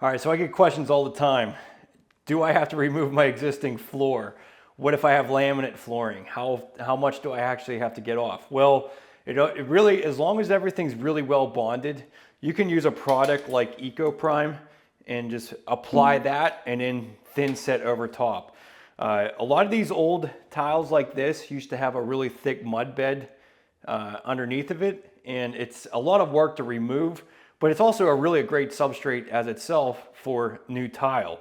All right, so I get questions all the time. Do I have to remove my existing floor? What if I have laminate flooring? How much do I actually have to get off? Well, it really, as long as everything's really well bonded, you can use a product like Eco Prime and just apply that and then thin set over top. A lot of these old tiles like this used to have a really thick mud bed underneath of it, and it's a lot of work to remove, but it's also a great substrate as itself for new tile.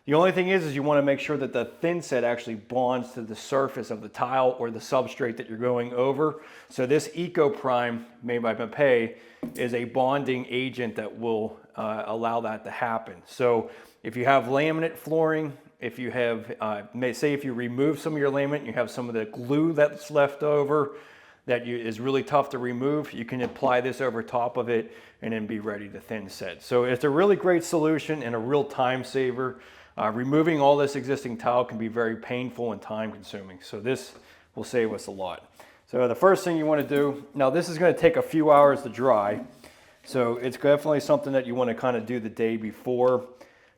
The only thing is you want to make sure that the thin set actually bonds to the surface of the tile or the substrate that you're going over. So this Eco Prime made by Mapei is a bonding agent that will allow that to happen. So if you have laminate flooring, if you have, say if you remove some of your laminate, you have some of the glue that's left over that is really tough to remove, you can apply this over top of it and then be ready to thin set. So it's a really great solution and a real time saver. Removing all this existing tile can be very painful and time consuming. So this will save us a lot. So the first thing you want to do, now this is going to take a few hours to dry. So it's definitely something that you want to kind of do the day before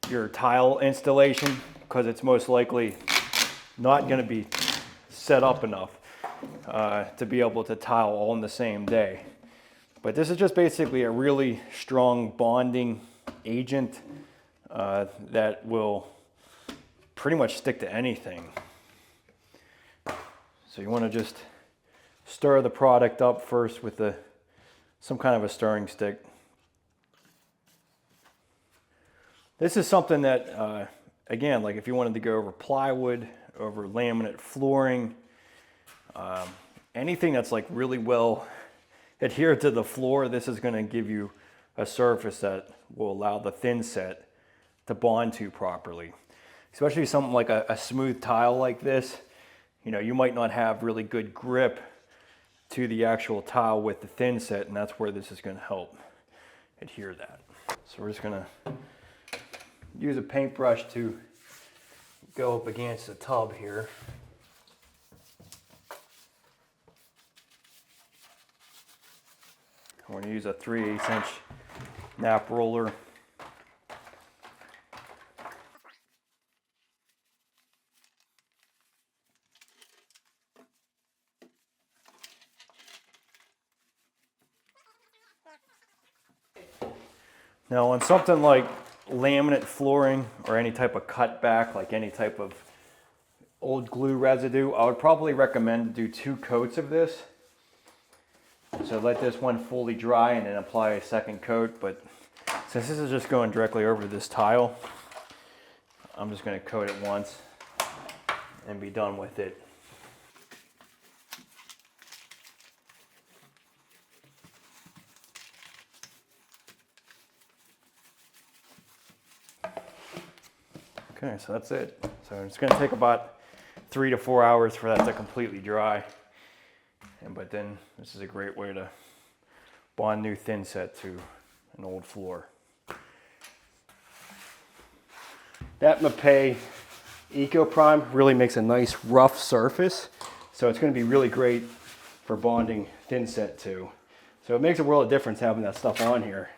your tile installation, because it's most likely not going to be set up enough to be able to tile all in the same day. But this is just basically a really strong bonding agent that will pretty much stick to anything. So you want to just stir the product up first with some kind of a stirring stick. This is something that, again, like if you wanted to go over plywood, over laminate flooring, anything that's like really well adhered to the floor, this is going to give you a surface that will allow the thin set to bond to properly. Especially something like a smooth tile like this, you know, you might not have really good grip to the actual tile with the thin set, and that's where this is going to help adhere that. So we're just going to use a paintbrush to go up against the tub here. I'm going to use a 3/8 inch nap roller. Now on something like laminate flooring or any type of cutback, like any type of old glue residue, I would probably recommend to do 2 coats of this. So let this one fully dry and then apply a second coat. But since this is just going directly over this tile, I'm just going to coat it once and be done with it. Okay, so that's it. So it's going to take about 3 to 4 hours for that to completely dry. But then this is a great way to bond new thin set to an old floor. That Mapei Eco Prime really makes a nice rough surface. So it's going to be really great for bonding thin set to. So it makes a world of difference having that stuff on here.